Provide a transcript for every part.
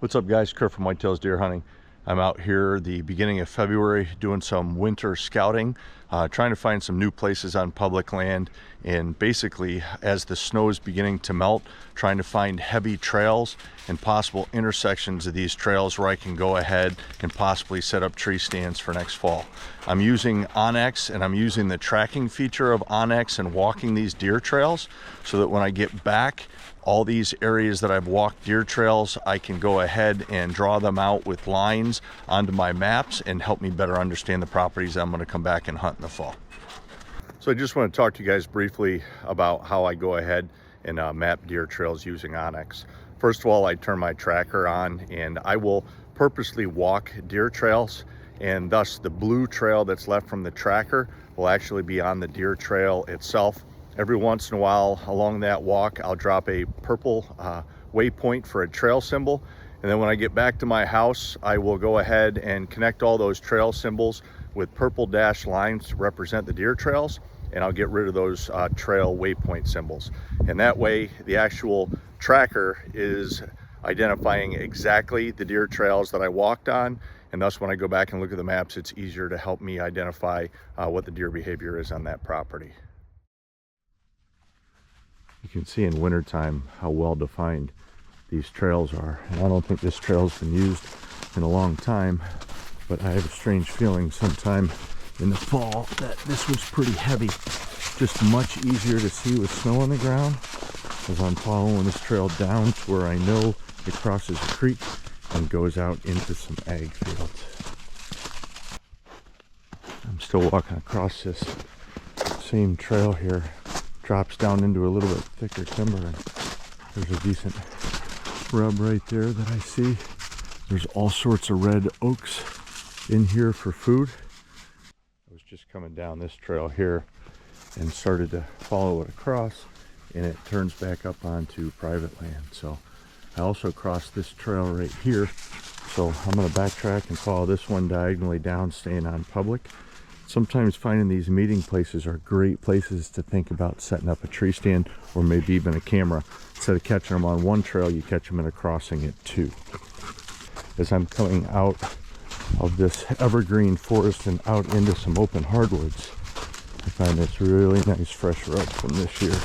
What's up, guys? Kurt from Whitetails Deer Hunting. I'm out here the beginning of February doing some winter scouting, trying to find some new places on public land, and basically as the snow is beginning to melt, trying to find heavy trails and possible intersections of these trails where I can go ahead and possibly set up tree stands for next fall. I'm using OnX, and I'm using the tracking feature of OnX and walking these deer trails so that when I get back, all these areas that I've walked deer trails, I can go ahead and draw them out with lines onto my maps and help me better understand the properties I'm going to come back and hunt in the fall. So I just want to talk to you guys briefly about how I go ahead and map deer trails using OnX. First of all, I turn my tracker on and I will purposely walk deer trails, and thus the blue trail that's left from the tracker will actually be on the deer trail itself. Every once in a while along that walk, I'll drop a purple waypoint for a trail symbol. And then when I get back to my house, I will go ahead and connect all those trail symbols with purple dashed lines to represent the deer trails. And I'll get rid of those trail waypoint symbols. And that way, the actual tracker is identifying exactly the deer trails that I walked on. And thus, when I go back and look at the maps, it's easier to help me identify what the deer behavior is on that property. You can see in wintertime how well defined these trails are. And I don't think this trail's been used in a long time, but I have a strange feeling sometime in the fall that this was pretty heavy. Just much easier to see with snow on the ground as I'm following this trail down to where I know it crosses a creek and goes out into some ag fields. I'm still walking across this same trail here. Drops down into a little bit thicker timber, and there's a decent rub right there that I see. There's all sorts of red oaks in here for food. I was just coming down this trail here and started to follow it across, and it turns back up onto private land. So I also crossed this trail right here, so I'm going to backtrack and follow this one diagonally down, staying on public. Sometimes finding these meeting places are great places to think about setting up a tree stand or maybe even a camera. Instead of catching them on one trail, you catch them in a crossing at two. As I'm coming out of this evergreen forest and out into some open hardwoods, I find this really nice fresh rub from this year.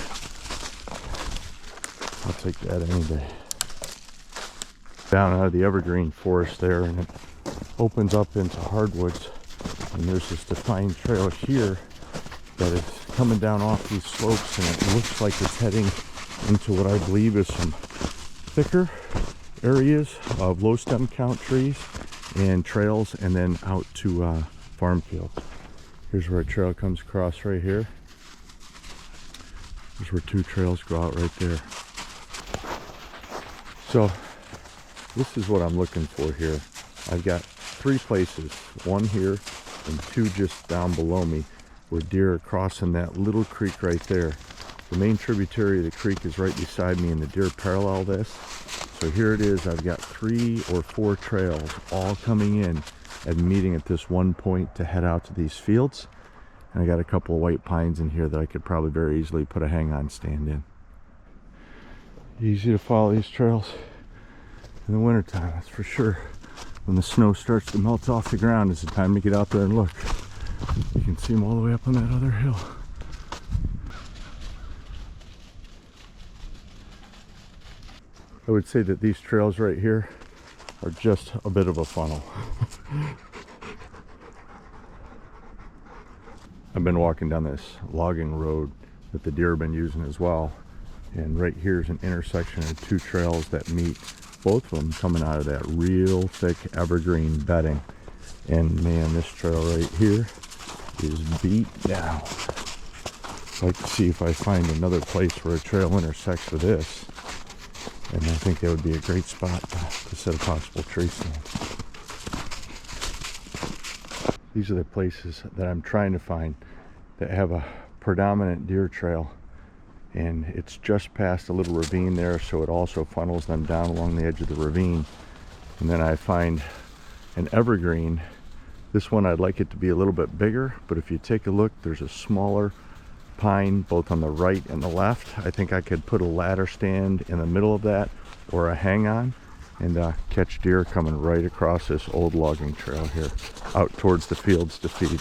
I'll take that any day. Down out of the evergreen forest there, and it opens up into hardwoods. And there's this defined trail here that is coming down off these slopes, and it looks like it's heading into what I believe is some thicker areas of low stem count trees and trails, and then out to farm fields. Here's where a trail comes across right here. Here's where two trails go out right there. So this is what I'm looking for here. I've got three places, one here and two just down below me, where deer are crossing that little creek right there. The main tributary of the creek is right beside me, and the deer parallel this. So here it is. I've got 3 or 4 trails all coming in and meeting at this one point to head out to these fields. And I got a couple of white pines in here that I could probably very easily put a hang-on stand in. Easy to follow these trails in the wintertime, that's for sure. When the snow starts to melt off the ground, it's the time to get out there and look. You can see them all the way up on that other hill. I would say that these trails right here are just a bit of a funnel. I've been walking down this logging road that the deer have been using as well. And right here is an intersection of 2 trails that meet, both of them coming out of that real thick evergreen bedding. And man, this trail right here is beat down. I'd like to see if I find another place where a trail intersects with this. And I think that would be a great spot to set a possible tree stand. These are the places that I'm trying to find that have a predominant deer trail. And it's just past a little ravine there, so it also funnels them down along the edge of the ravine. And then I find an evergreen. This one I'd like it to be a little bit bigger, but if you take a look, there's a smaller pine both on the right and the left. I think I could put a ladder stand in the middle of that, or a hang-on, and catch deer coming right across this old logging trail here out towards the fields to feed.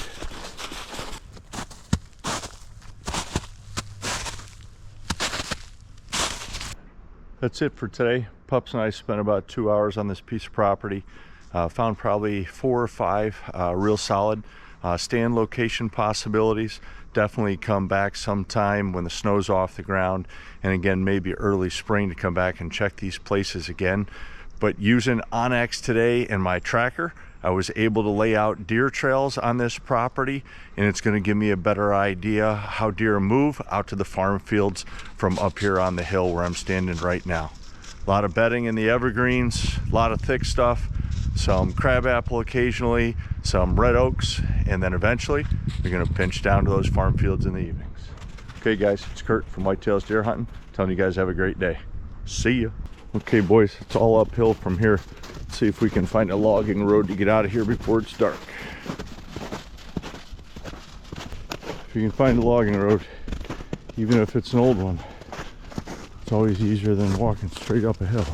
That's it for today. Pups and I spent about 2 hours on this piece of property. Found probably 4 or 5 real solid stand location possibilities. Definitely come back sometime when the snow's off the ground, and again maybe early spring to come back and check these places again. But using OnX today and my tracker, I was able to lay out deer trails on this property, and it's going to give me a better idea how deer move out to the farm fields from up here on the hill where I'm standing right now. A lot of bedding in the evergreens, a lot of thick stuff, some crabapple occasionally, some red oaks, and then eventually you're going to pinch down to those farm fields in the evenings. Okay guys, it's Kurt from Whitetails Deer Hunting, telling you guys have a great day. See ya. Okay boys, it's all uphill from here. Let's see if we can find a logging road to get out of here before it's dark. If you can find a logging road, even if it's an old one, it's always easier than walking straight up a hill.